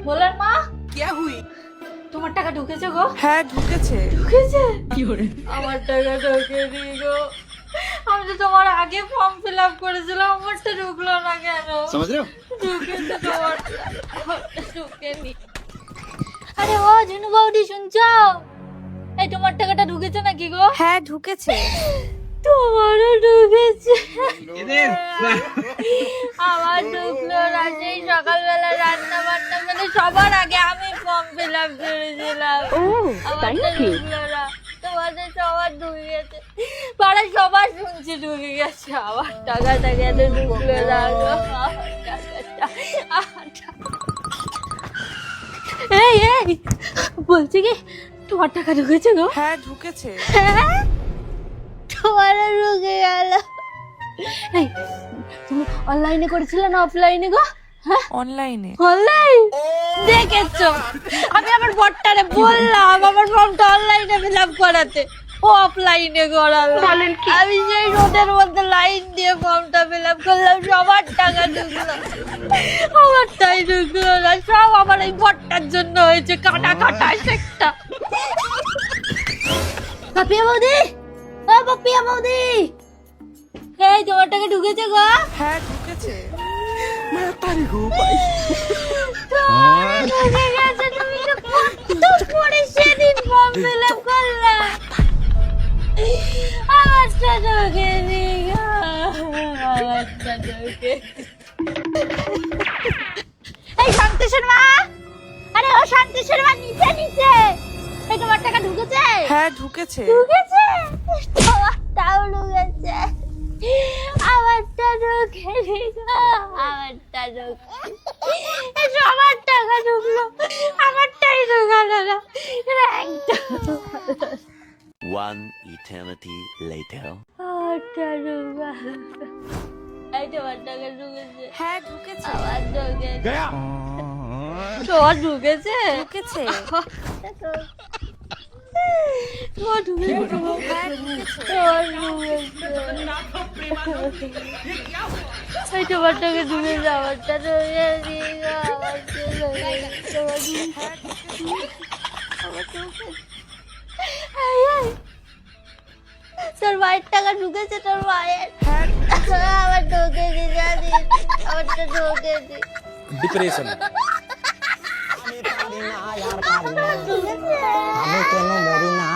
বলার মা क्या हुई? তোমার টাকা ঢুকেছে গো? হ্যাঁ ঢুকেছে। ঢুকেছে? আমার টাকা ঢোকেনি গো। আমি তো তোমার আগে ফর্ম ফিল আপ করেছিলাম, আমারটা ঢুকলো না কেন? समझ रहे हो? ঢুকেছে তোমার, আমারটা ঢুকেনি। আরে ও ঝিনু বৌদি শুনছো? এই তোমার টাকাটা ঢুকেছে নাকি গো? হ্যাঁ ঢুকেছে। তোমারও ঢুকেছে। इधर আমার ঢুকলো না, সেই সকালবেলা রান্না বান্না মানে সবার আগে আমি ফর্ম ফিল আপ করেছিলাম। আমারটা ঢুকলো না, তোমাদের সবার ঢুকে গেছে, পাড়ার সবার শুনছি ঢুকে গেছে। আমার টাকাটা কেন ঢুকলো না গো? আমার টাকাটা, আমার টাকা। এই এই বলছি কি তোমার টাকা ঢুকেছে গো? হ্যাঁ ঢুকেছে। হ্যাঁ? তোমারও ঢুকে গেল। এই তুমি অনলাইনে করেছিলে না অফলাইনে গো? হ্যাঁ অনলাইনে। অনলাইন দেখেছো? আমি আমার বটটারে বললাম আমার ফর্মটা অনলাইনে ফিল আপ করাতে, ও অফলাইনে করালো। আমি সেই রোদের মধ্যে লাইন দিয়ে ফর্মটা ফিল আপ করলাম, সবার টাকা ঢুকলো, আমারটাই ঢুকলো না। সব আমার এই বটটার জন্য হয়েছে, কাটা কাটা একটা। পাপিয়া বৌদি, ও পাপিয়া বৌদি, এই তোমার টাকা ঢুকেছে গো? হ্যাঁ ঢুকেছে। তোমার ঢুকে গেছে, তুমি তো কত পরে সেদিন ফর্ম ফিল আপ করলে। আমারটা ঢোকেনি গো, আমারটা ঢোকে। এই শান্তিশের মা, আরে ও শান্তিশের মা, নিচে নিচে। এই তোমার টাকা ঢুকেছে? হ্যাঁ ঢুকেছে। ঢুকেছে? তোমারটাও ঢুকেছে, আমারটা ঢুকেনি গো, আমারটা ঢুকে। সবার টাকা ঢুকলো, আমারটাই ঢুকালো না। এরা একদম One eternity later. আমারটা ঢুকালো। এই তোমার টাকা ঢুকেছে? হ্যাঁ ঢুকেছে। আমার ঢুকেছে। गया তোমার ঢুকেছে? ঢুকেছে। তোমার ঢুকেছে? হ্যাঁ ঢুকেছে। তোমার ঢুকেছে? এই তোমার টাকা ঢুকেছে, আমারটা ঢুকেছে গো, আমারটা ঢুকেছে, তোমার ঢুকেছে, আমার ঢুকেছে। এই, এই, তোর মায়ের টাকা ঢুকেছে? তোর মায়ের? হ্যাঁ আমার ঢুকেছে, জানিস? আমারটা ঢুকেছে। डिप्रेशन ঢুকেছে? আমি কেন মরি না